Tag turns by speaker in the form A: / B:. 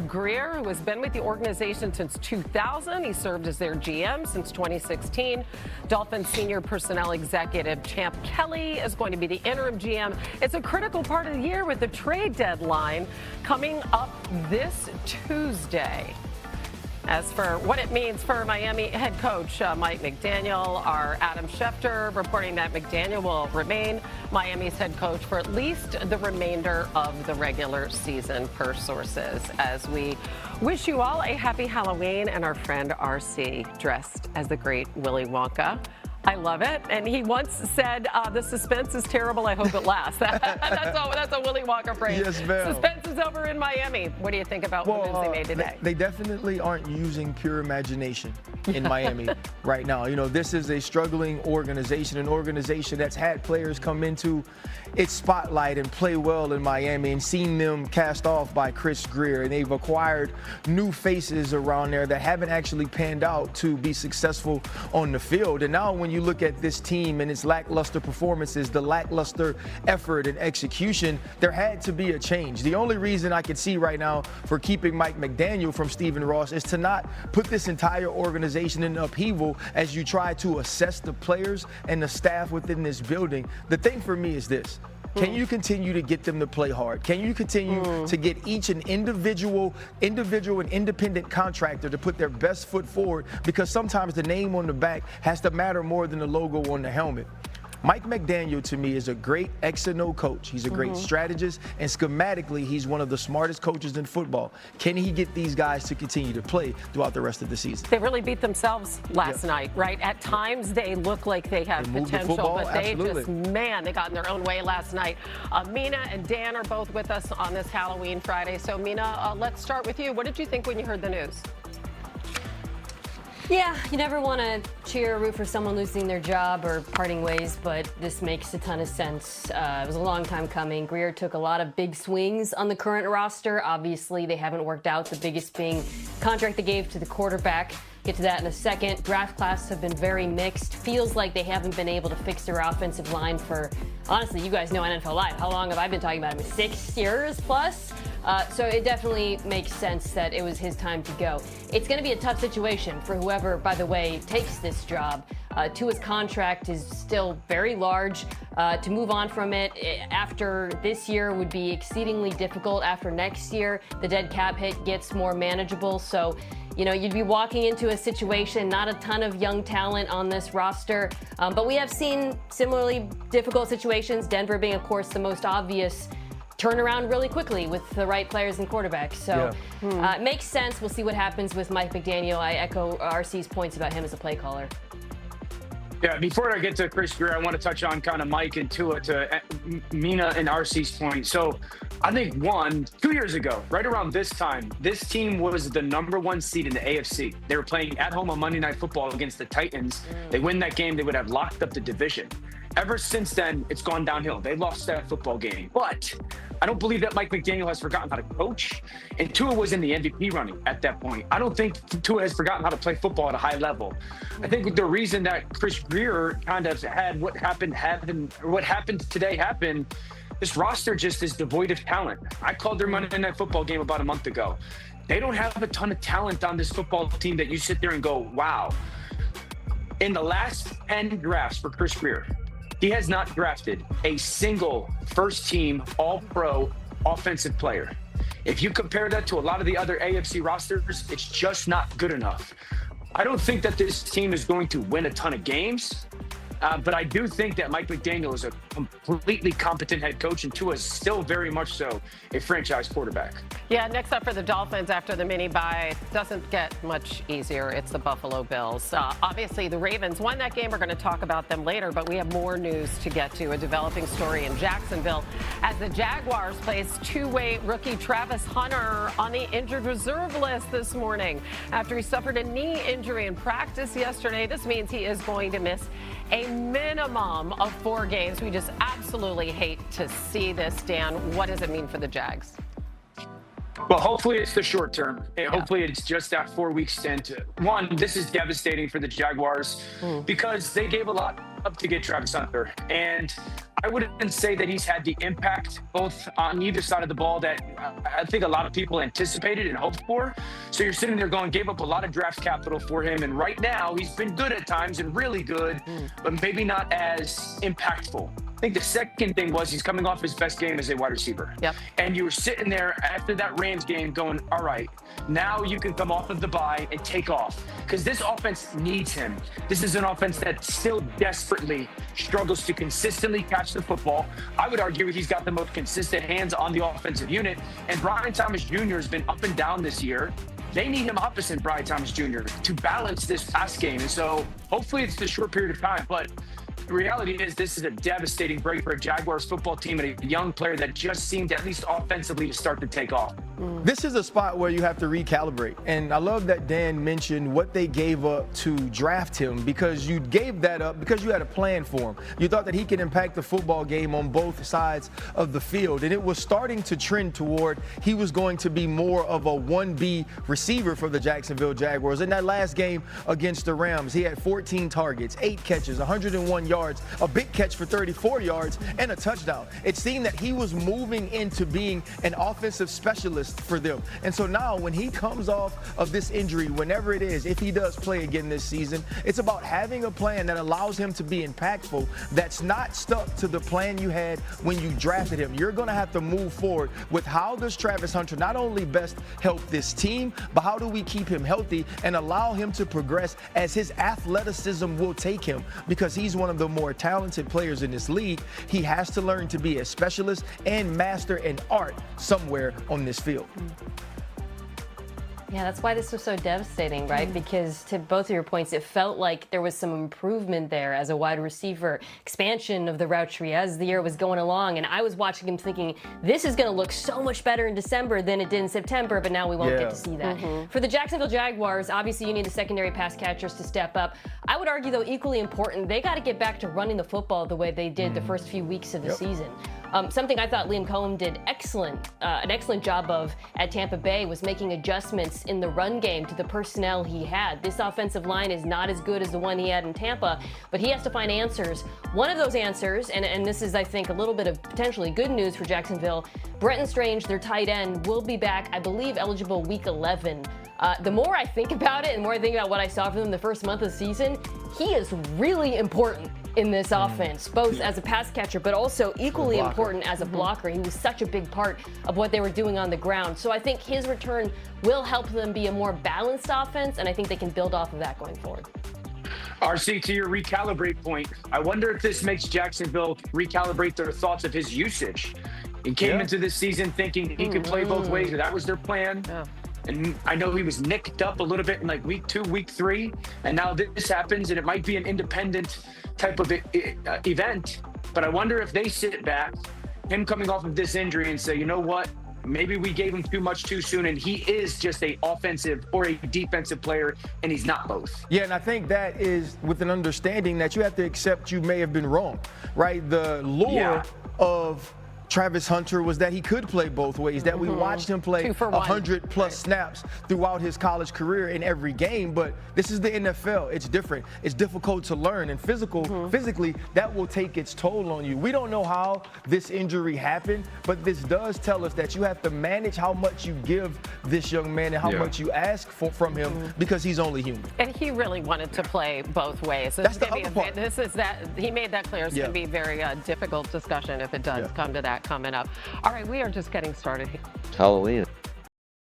A: Greer, who has been with the organization since 2000. He served as their GM since 2016. Dolphins senior personnel executive Champ Kelly is going to be the interim GM. It's a critical part of the year with the trade deadline coming up this Tuesday. As for what it means for Miami head coach Mike McDaniel, our Adam Schefter reporting that McDaniel will remain Miami's head coach for at least the remainder of the regular season, per sources. As we wish you all a happy Halloween, and our friend RC dressed as the great Willy Wonka. I love it. And he once said, the suspense is terrible. I hope it lasts. That's a Willy Wonka phrase.
B: Yes, ma'am.
A: Suspense is over in Miami. What do you think about the moves they made today?
B: They definitely aren't using pure imagination in Miami right now. You know, this is a struggling organization, an organization that's had players come into its spotlight and play well in Miami and seen them cast off by Chris Greer. And they've acquired new faces around there that haven't actually panned out to be successful on the field. And now when you look at this team and its lackluster performances, the lackluster effort and execution, there had to be a change. The only reason I could see right now for keeping Mike McDaniel from Stephen Ross is to not put this entire organization in upheaval as you try to assess the players and the staff within this building. The thing for me is this. Can you continue to get them to play hard? Can you continue to get each an individual and independent contractor to put their best foot forward? Because sometimes the name on the back has to matter more than the logo on the helmet. Mike McDaniel, to me, is a great X and O coach. He's a great strategist, and schematically, he's one of the smartest coaches in football. Can he get these guys to continue to play throughout the rest of the season?
A: They really beat themselves last night, right? At times, they look like they have potential, but they just, they got in their own way last night. Mina and Dan are both with us on this Halloween Friday. So, Mina, let's start with you. What did you think when you heard the news?
C: Yeah, you never want to cheer or root for someone losing their job or parting ways, but this makes a ton of sense. It was a long time coming. Greer took a lot of big swings on the current roster. Obviously, they haven't worked out, the biggest being contract they gave to the quarterback. Get to that in a second. Draft classes have been very mixed. Feels like they haven't been able to fix their offensive line for, honestly, you guys know NFL Live. How long have I been talking about it? 6 years plus? So it definitely makes sense that it was his time to go. It's going to be a tough situation for whoever, by the way, takes this job. Tua's contract is still very large. To move on from it after this year would be exceedingly difficult. After next year, the dead cap hit gets more manageable. So, you know, you'd be walking into a situation, not a ton of young talent on this roster. But we have seen similarly difficult situations, Denver being, of course, the most obvious, turn around really quickly with the right players and quarterbacks. So it makes sense. We'll see what happens with Mike McDaniel. I echo RC's points about him as a play caller.
D: Yeah, before I get to Chris Greer, I want to touch on kind of Mike and Tua to Mina and RC's point. So I think 2 years ago, right around this time, this team was the #1 seed in the AFC. They were playing at home on Monday Night Football against the Titans. They win that game, they would have locked up the division. Ever since then, it's gone downhill. They lost that football game. But I don't believe that Mike McDaniel has forgotten how to coach. And Tua was in the MVP running at that point. I don't think Tua has forgotten how to play football at a high level. I think the reason that Chris Greer kind of had what happened today happen, this roster just is devoid of talent. I called their Monday Night Football game about a month ago. They don't have a ton of talent on this football team that you sit there and go, wow. In the last 10 drafts for Chris Greer, he has not drafted a single first-team All-Pro offensive player. If you compare that to a lot of the other AFC rosters, it's just not good enough. I don't think that this team is going to win a ton of games, but I do think that Mike McDaniel is a completely competent head coach, and Tua is still very much so a franchise quarterback.
A: Yeah, next up for the Dolphins after the mini-bye, doesn't get much easier. It's the Buffalo Bills. Obviously, the Ravens won that game. We're going to talk about them later, but we have more news to get to. A developing story in Jacksonville as the Jaguars placed two-way rookie Travis Hunter on the injured reserve list this morning after he suffered a knee injury in practice yesterday. This means he is going to miss a minimum of 4 games. We just absolutely hate to see this, Dan. What does it mean for the Jags?
D: Well, hopefully it's the short term. And hopefully it's just that 4-week stint. One, this is devastating for the Jaguars because they gave a lot love to get Travis Hunter. And I wouldn't say that he's had the impact both on either side of the ball that I think a lot of people anticipated and hoped for. So you're sitting there going, gave up a lot of draft capital for him. And right now he's been good at times and really good, but maybe not as impactful. I think the second thing was he's coming off his best game as a wide receiver.
A: Yep.
D: And you were sitting there after that Rams game going, all right, now you can come off of the bye and take off. Because this offense needs him. This is an offense that still desperately struggles to consistently catch the football. I would argue he's got the most consistent hands on the offensive unit. And Brian Thomas Jr. has been up and down this year. They need him opposite Brian Thomas Jr. to balance this pass game. And so hopefully it's a short period of time, but the reality is this is a devastating break for a Jaguars football team and a young player that just seemed, at least offensively, to start to take off.
B: This is a spot where you have to recalibrate. And I love that Dan mentioned what they gave up to draft him, because you gave that up because you had a plan for him. You thought that he could impact the football game on both sides of the field. And it was starting to trend toward he was going to be more of a 1B receiver for the Jacksonville Jaguars. In that last game against the Rams, he had 14 targets, 8 catches, 101 yards, a big catch for 34 yards, and a touchdown. It seemed that he was moving into being an offensive specialist for them. And so now when he comes off of this injury, whenever it is, if he does play again this season, it's about having a plan that allows him to be impactful, that's not stuck to the plan you had when you drafted him. You're going to have to move forward with how does Travis Hunter not only best help this team, but how do we keep him healthy and allow him to progress as his athleticism will take him, because he's one of the more talented players in this league. He has to learn to be a specialist and master an art somewhere on this field.
C: Yeah, that's why this was so devastating, right? Because to both of your points, it felt like there was some improvement there as a wide receiver, expansion of the route tree as the year was going along. And I was watching him thinking, this is going to look so much better in December than it did in September, but now we won't get to see that. For the Jacksonville Jaguars, obviously you need the secondary pass catchers to step up. I would argue, though, equally important, they got to get back to running the football the way they did the first few weeks of the season. Something I thought Liam Cohen did an excellent job of at Tampa Bay was making adjustments in the run game to the personnel he had. This offensive line is not as good as the one he had in Tampa, but he has to find answers. One of those answers, and this is, I think, a little bit of potentially good news for Jacksonville, Brenton Strange, their tight end, will be back, I believe, eligible week 11. The more I think about it and the more I think about what I saw from him the first month of the season, he is really important in this offense, both as a pass catcher, but also equally important as a blocker. He was such a big part of what they were doing on the ground. So I think his return will help them be a more balanced offense, and I think they can build off of that going forward.
D: RC, to your recalibrate point, I wonder if this makes Jacksonville recalibrate their thoughts of his usage. He came into this season thinking he could play both ways, and that was their plan. And I know he was nicked up a little bit in like week 2, week 3, and now this happens, and it might be an independent type of event. But I wonder if they sit back, him coming off of this injury, and say, you know what, maybe we gave him too much too soon, and he is just a offensive or a defensive player, and he's not both.
B: Yeah, and I think that is with an understanding that you have to accept you may have been wrong, right? The lure of Travis Hunter was that he could play both ways, that we watched him play 100-plus snaps throughout his college career in every game. But this is the NFL. It's different. It's difficult to learn. And physically, that will take its toll on you. We don't know how this injury happened, but this does tell us that you have to manage how much you give this young man and how much you ask from him, because he's only human.
A: And he really wanted to play both ways.
B: That's the other part.
A: He made that clear. It's going to be a very difficult discussion if it does come to that coming up. All right, we are just getting started here.
E: Halloween.